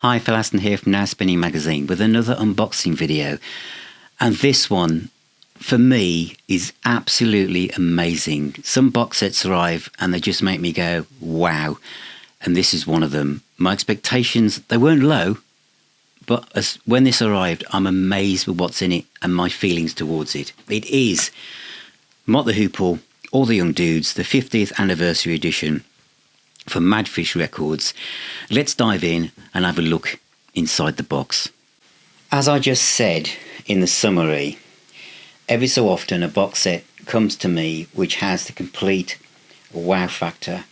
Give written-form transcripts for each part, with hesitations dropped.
Hi, Phil Aston here from Now Spinning Magazine with another unboxing video. And this one, for me, is absolutely amazing. Some box sets arrive and they just make me go, wow. And this is one of them. My expectations, they weren't low, but when this arrived, I'm amazed with what's in it and my feelings towards it. It is Mott The Hoople, All the Young Dudes, the 50th anniversary edition from Madfish Records. Let's dive in and have a look inside the box. As I just said in the summary, every so often a box set comes to me which has the complete wow factor,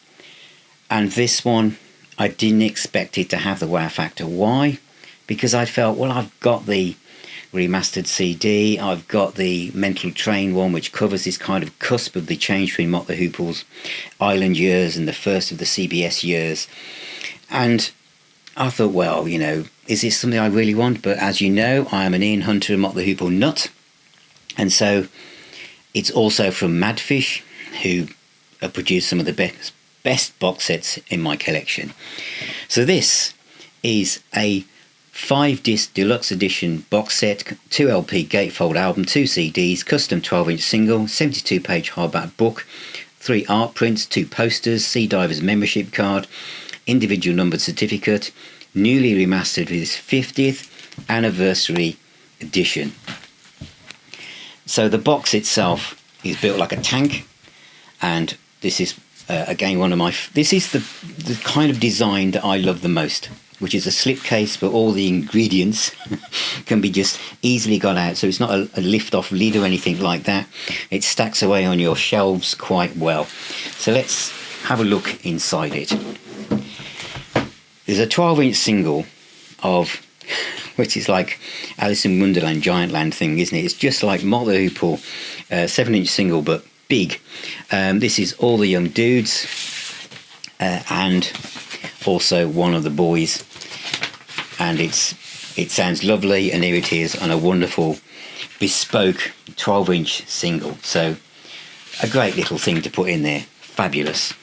and this one I didn't expect it to have the wow factor. Why? Because I felt, well, I've got the remastered CD, I've got the Mental Train one which covers this kind of cusp of the change between Mott The Hoople's Island years and the first of the CBS years, and I thought, well, you know, is this something I really want? But as you know, I am an Ian Hunter and Mott The Hoople nut, and so it's also from Madfish, who have produced some of the best box sets in my collection. So this is a 5-disc deluxe edition box set, 2 LP gatefold album, 2 CDs, custom 12-inch single, 72-page hardback book, 3 art prints, 2 posters, Sea Divers membership card, individual numbered certificate, newly remastered with its 50th anniversary edition. So the box itself is built like a tank, and this is again one of my... This is the kind of design that I love the most, which is a slipcase, but all the ingredients can be just easily got out. So it's not a lift-off lid or anything like that. It stacks away on your shelves quite well. So let's have a look inside it. There's a 12-inch single of, which is like Alice in Wonderland, Giantland thing, isn't it? It's just like Mott The Hoople, 7-inch single, but big. This is All the Young Dudes, and also One of the Boys, and it sounds lovely, and here it is on a wonderful bespoke 12-inch single. So a great little thing to put in there. Fabulous.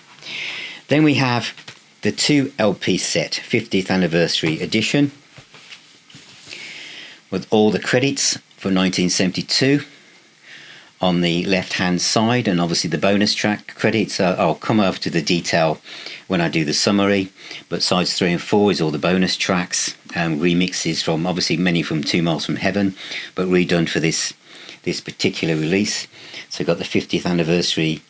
Then we have the 2 LP set, 50th anniversary edition, with all the credits for 1972 on the left hand side, and obviously the bonus track credits. I'll come over to the detail when I do the summary, but sides 3 and 4 is all the bonus tracks and remixes from, obviously many from 2 Miles from Heaven, but redone for this particular release. So we've got the 50th anniversary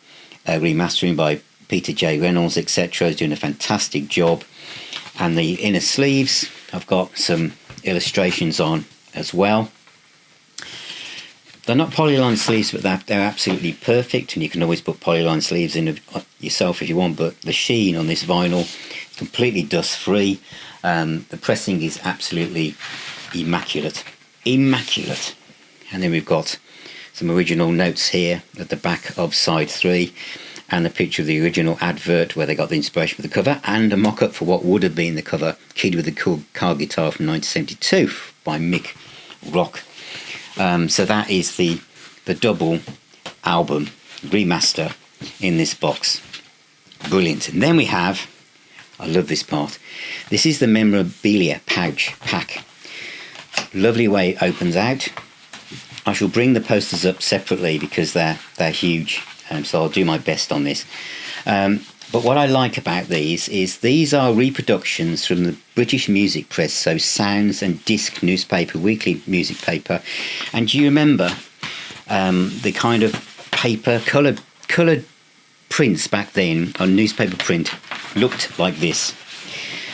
remastering by Peter J. Reynolds, etc. He's doing a fantastic job. And the inner sleeves, I've got some illustrations on as well. They're not polyline sleeves, but they're absolutely perfect, and you can always put polyline sleeves in yourself if you want, but the sheen on this vinyl is completely dust free. The pressing is absolutely immaculate. And then we've got some original notes here at the back of side 3, and a picture of the original advert where they got the inspiration for the cover, and a mock-up for what would have been the cover, Kid with the Cool Car Guitar from 1972 by Mick Rock. So that is the double album remaster in this box. Brilliant. And then we have, I love this part, this is the memorabilia pouch pack. Lovely way it opens out. I shall bring the posters up separately because they're huge, so I'll do my best on this. But what I like about these is these are reproductions from the British music press, so Sounds and Disc newspaper, weekly music paper. And do you remember the kind of paper, coloured prints back then on newspaper print looked like this?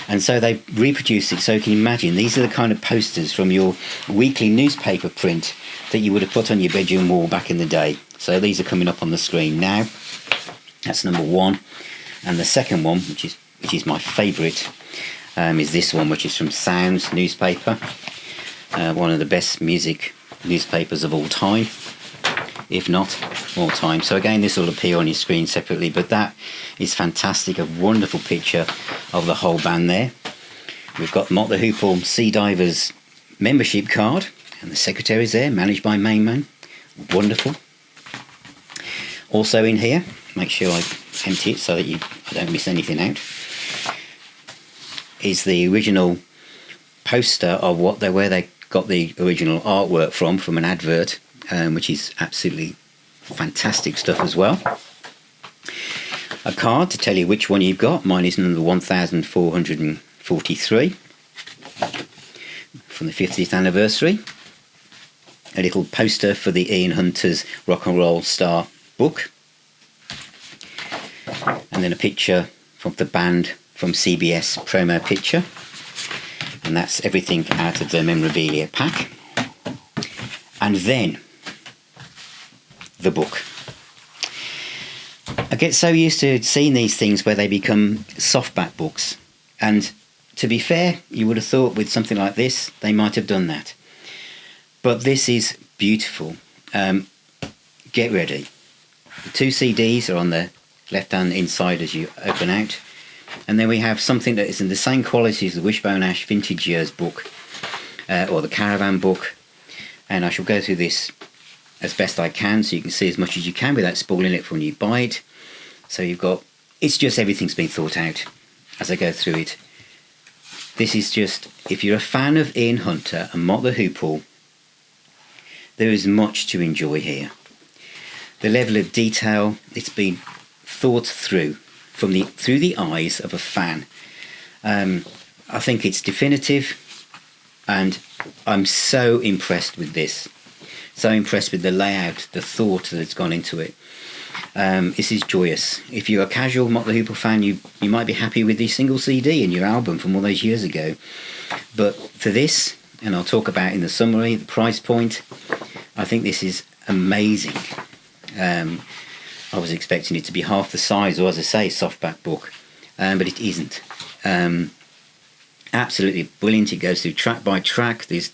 And so they reproduced it, so you can imagine these are the kind of posters from your weekly newspaper print that you would have put on your bedroom wall back in the day. So these are coming up on the screen now. That's number 1. And the second one, which is my favourite, is this one, which is from Sounds newspaper, one of the best music newspapers of all time, if not all time. So again, this will appear on your screen separately, but that is fantastic. A wonderful picture of the whole band there. We've got Mott The Hoople Sea Divers membership card, and the secretary's there, managed by Main Man. Wonderful. Also in here, make sure I empty it so that I don't miss anything out, is the original poster of where they got the original artwork from an advert, which is absolutely fantastic stuff as well. A card to tell you which one you've got. Mine is number 1443 from the 50th anniversary. A little poster for the Ian Hunter's Rock and Roll Star book. And then a picture from the band from CBS promo picture. And that's everything out of the memorabilia pack. And then the book. I get so used to seeing these things where they become softback books. And to be fair, you would have thought with something like this, they might have done that. But this is beautiful. Get ready. The 2 CDs are on the left-hand inside as you open out. And then we have something that is in the same quality as the Wishbone Ash Vintage Years book, or the Caravan book. And I shall go through this as best I can so you can see as much as you can without spoiling it for when you buy it. So you've got, it's just everything's been thought out as I go through it. This is just, if you're a fan of Ian Hunter and Mott The Hoople, there is much to enjoy here. The level of detail, it's been thought through through the eyes of a fan. I think it's definitive, and I'm so impressed with this. So impressed with the layout, the thought that's gone into it. This is joyous. If you're a casual Mott The Hoople fan, you might be happy with the single CD in your album from all those years ago. But for this, and I'll talk about in the summary, the price point, I think this is amazing. I was expecting it to be half the size, or as I say, softback book, but it isn't. Absolutely brilliant. It goes through track by track. There's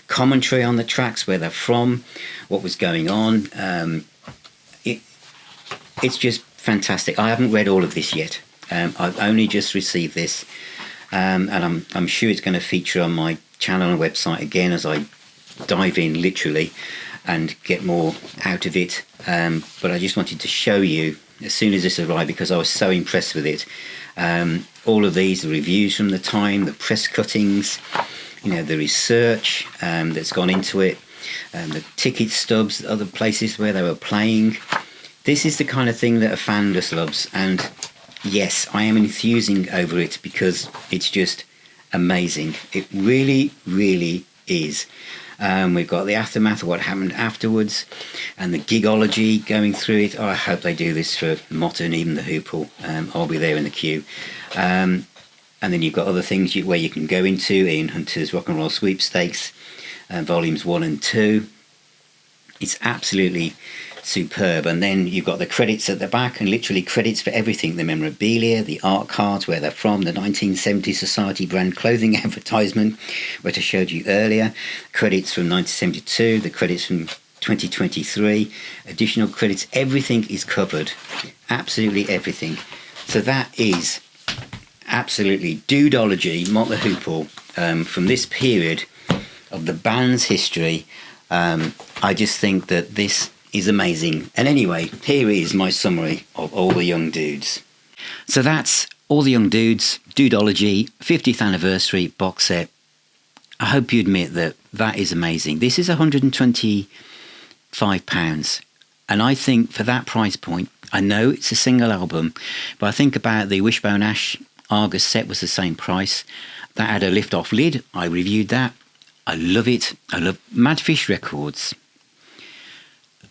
commentary on the tracks, where they're from, what was going on. It's just fantastic. I haven't read all of this yet. I've only just received this, and I'm sure it's going to feature on my channel and website again as I dive in literally and get more out of it. But I just wanted to show you as soon as this arrived, because I was so impressed with it. All of these, the reviews from the time, the press cuttings, the research that's gone into it, the ticket stubs, other places where they were playing. This is the kind of thing that a fan just loves. And yes, I am enthusing over it because it's just amazing. It really, really is. We've got the aftermath of what happened afterwards and the gigology going through it. Oh, I hope they do this for Mott and even the Hoople. I'll be there in the queue. And then you've got other things where you can go into. Ian Hunter's Rock and Roll Sweepstakes, volumes 1 and 2. It's absolutely superb. And then you've got the credits at the back, and literally credits for everything: the memorabilia, the art cards, where they're from, the 1970 Society brand clothing advertisement, which I showed you earlier, credits from 1972, the credits from 2023, additional credits. Everything is covered, absolutely everything. So that is absolutely dudeology, Mott The Hoople, from this period of the band's history. I just think that this is amazing. And anyway, here is my summary of All the Young Dudes. So that's All the Young Dudes, Dudeology, 50th anniversary box set. I hope you admit that that is amazing. This is £125. And I think for that price point, I know it's a single album, but I think about the Wishbone Ash Argus set was the same price. That had a lift-off lid. I reviewed that. I love it. I love Madfish Records.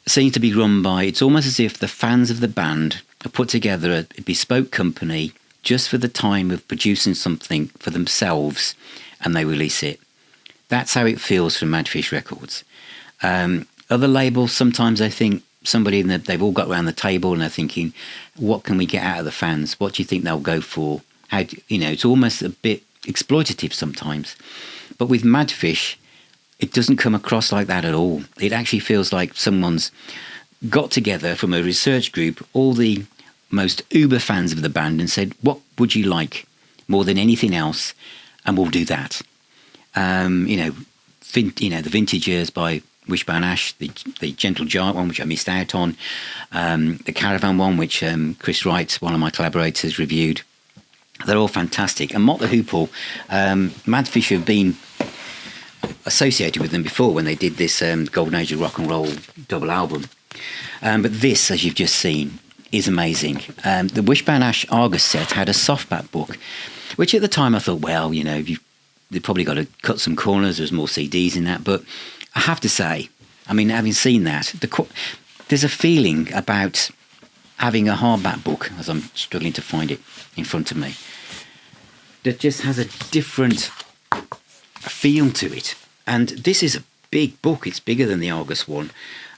Seem to be run by, it's almost as if the fans of the band have put together a bespoke company just for the time of producing something for themselves, and they release it. That's how it feels from Madfish Records. Other labels, sometimes I think somebody, they've all got around the table and they're thinking, what can we get out of the fans? What do you think they'll go for? It's almost a bit exploitative sometimes. But with Madfish, it doesn't come across like that at all. It actually feels like someone's got together from a research group, all the most uber fans of the band, and said, what would you like more than anything else? And we'll do that. The Vintage Years by Wishbone Ash, the Gentle Giant one, which I missed out on, the Caravan one, which Chris Wright, one of my collaborators, reviewed. They're all fantastic. And Mott The Hoople, Madfish have been associated with them before when they did this Golden Age of Rock and Roll double album. But this, as you've just seen, is amazing. The Wishbone Ash Argus set had a softback book, which at the time I thought, well, you know, they've probably got to cut some corners. There's more CDs in that. But I have to say, I mean, having seen that, there's a feeling about having a hardback book, as I'm struggling to find it in front of me, that just has a different feel to it. And this is a big book. It's bigger than the Argus one.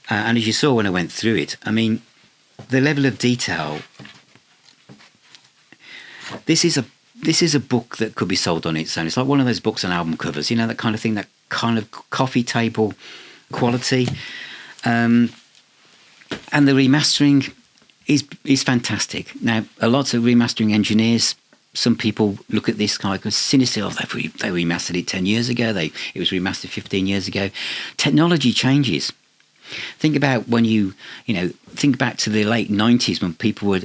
And as you saw when I went through it, I mean, the level of detail. This is a book that could be sold on its own. It's like one of those books on album covers, you know, that kind of thing, that kind of coffee table quality. And the remastering is fantastic. Now, a lot of remastering engineers, some people look at this kind of sinister. Oh, they remastered it 10 years ago. It was remastered 15 years ago. Technology changes. Think about when think back to the late 90s when people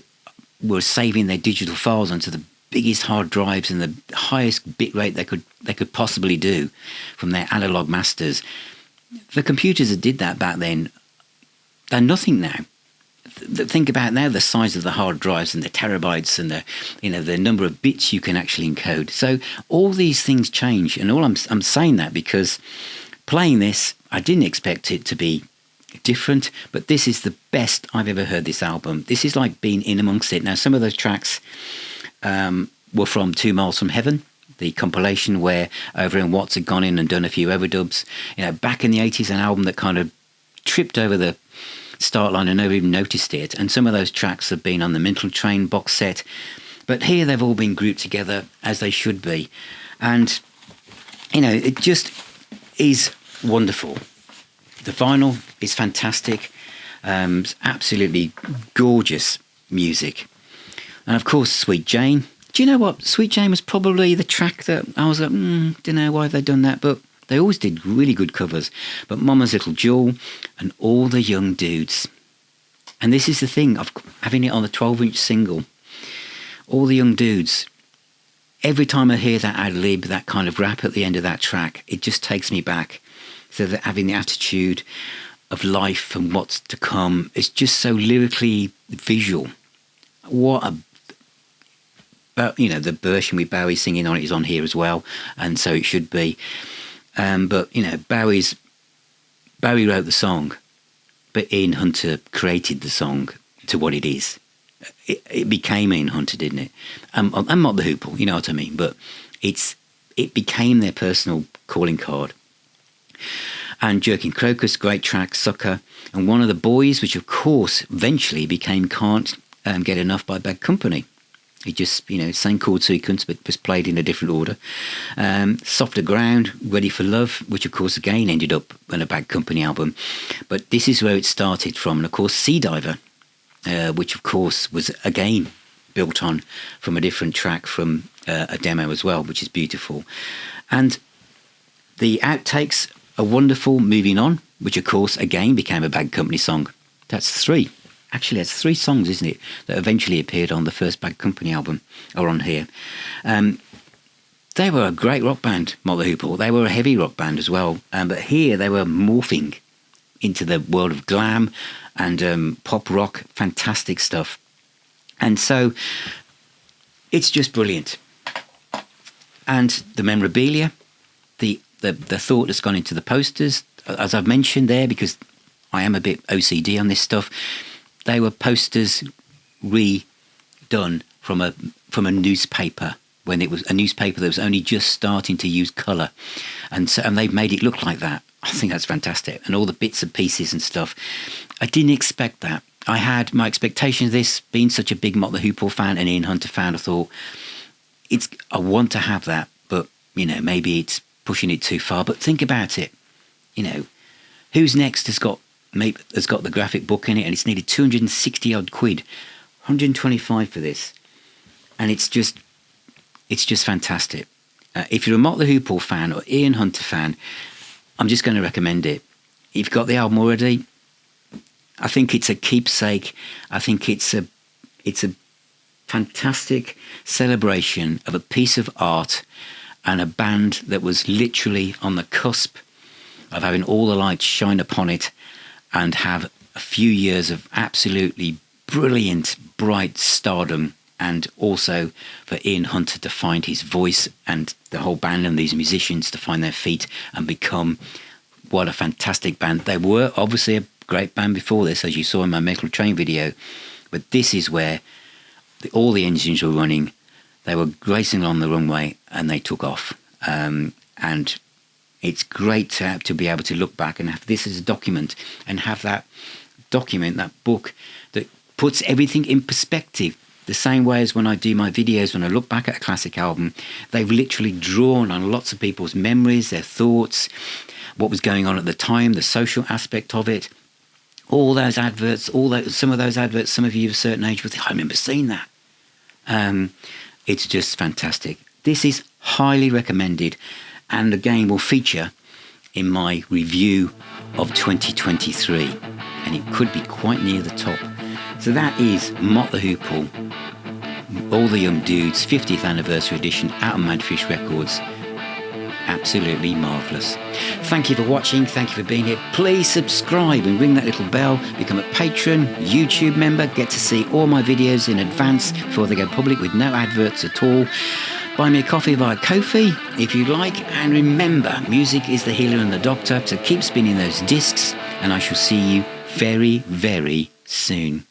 were saving their digital files onto the biggest hard drives and the highest bit rate they could possibly do from their analog masters. The computers that did that back then, they're nothing now. Think about now the size of the hard drives and the terabytes and the number of bits you can actually encode. So all these things change, and I'm saying that because playing this, I didn't expect it to be different, but this is the best I've ever heard this album. This is like being in amongst it. Now, some of those tracks were from 2 Miles from Heaven, the compilation where Overend Watts had gone in and done a few overdubs. You know, back in the 80s, an album that kind of tripped over the start line and nobody even noticed it. And some of those tracks have been on the Mental Train box set, but here they've all been grouped together as they should be. And, you know, it just is wonderful. The vinyl is fantastic. Absolutely gorgeous music. And of course, Sweet Jane. Do you know what? Sweet Jane was probably the track that I was like, don't know why they've done that, but they always did really good covers. But Mama's Little Jewel and All the Young Dudes. And this is the thing of having it on the 12-inch single. All the Young Dudes. Every time I hear that ad lib, that kind of rap at the end of that track, it just takes me back. So that having the attitude of life and what's to come, it's just so lyrically visual. The version with Bowie singing on it is on here as well, and so it should be. But you know, Bowie wrote the song, but Ian Hunter created the song to what it is. It became Ian Hunter, didn't it? And Mott The Hoople, you know what I mean. But it became their personal calling card. And Jerking Crocus, great track, Sucker, and One of the Boys, which of course eventually became Can't Get Enough by Bad Company. It just, same chord sequence, but was played in a different order. Softer Ground, Ready for Love, which of course again ended up on a Bad Company album. But this is where it started from. And of course Sea Diver, which of course was again built on from a different track from a demo as well, which is beautiful. And the outtakes are wonderful, Moving On, which of course again became a Bad Company song. That's 3. Actually, it's 3 songs, isn't it, that eventually appeared on the first Bad Company album, or on here. They were a great rock band, Mott The Hoople. They were a heavy rock band as well. But here they were morphing into the world of glam and pop rock, fantastic stuff. And so it's just brilliant. And the memorabilia, the thought that's gone into the posters, as I've mentioned there, because I am a bit OCD on this stuff, they were posters redone from a newspaper, when it was a newspaper that was only just starting to use colour, and they've made it look like that. I think that's fantastic, and all the bits and pieces and stuff. I didn't expect that. I had my expectation of this, being such a big Mott The Hoople fan and Ian Hunter fan. I thought I want to have that, but maybe it's pushing it too far. But think about it. Who's next has got the graphic book in it, and it's nearly 260 odd quid, 125 for this, and it's just fantastic. If you're a Mott The Hoople fan or Ian Hunter fan, I'm just going to recommend it. If you've got the album already, I think it's a keepsake. I think it's a fantastic celebration of a piece of art and a band that was literally on the cusp of having all the lights shine upon it and have a few years of absolutely brilliant, bright stardom, and also for Ian Hunter to find his voice and the whole band and these musicians to find their feet and become what a fantastic band. They were obviously a great band before this, as you saw in my Metal Train video, but this is where all the engines were running, they were racing along the runway, and they took off. And it's great to be able to look back and have this as a document, and have that document, that book, that puts everything in perspective. The same way as when I do my videos, when I look back at a classic album, they've literally drawn on lots of people's memories, their thoughts, what was going on at the time, the social aspect of it. All those adverts, some of those adverts, some of you of a certain age will think, I remember seeing that. It's just fantastic. This is highly recommended, and again will feature in my review of 2023, and it could be quite near the top. So that is Mott The Hoople, All the Young Dudes, 50th Anniversary Edition out of Madfish Records. Absolutely marvellous. Thank you for watching. Thank you for being here. Please subscribe and ring that little bell. Become a patron, YouTube member. Get to see all my videos in advance before they go public with no adverts at all. Buy me a coffee via Ko-fi if you like. And remember, music is the healer and the doctor. So keep spinning those discs, and I shall see you very, very soon.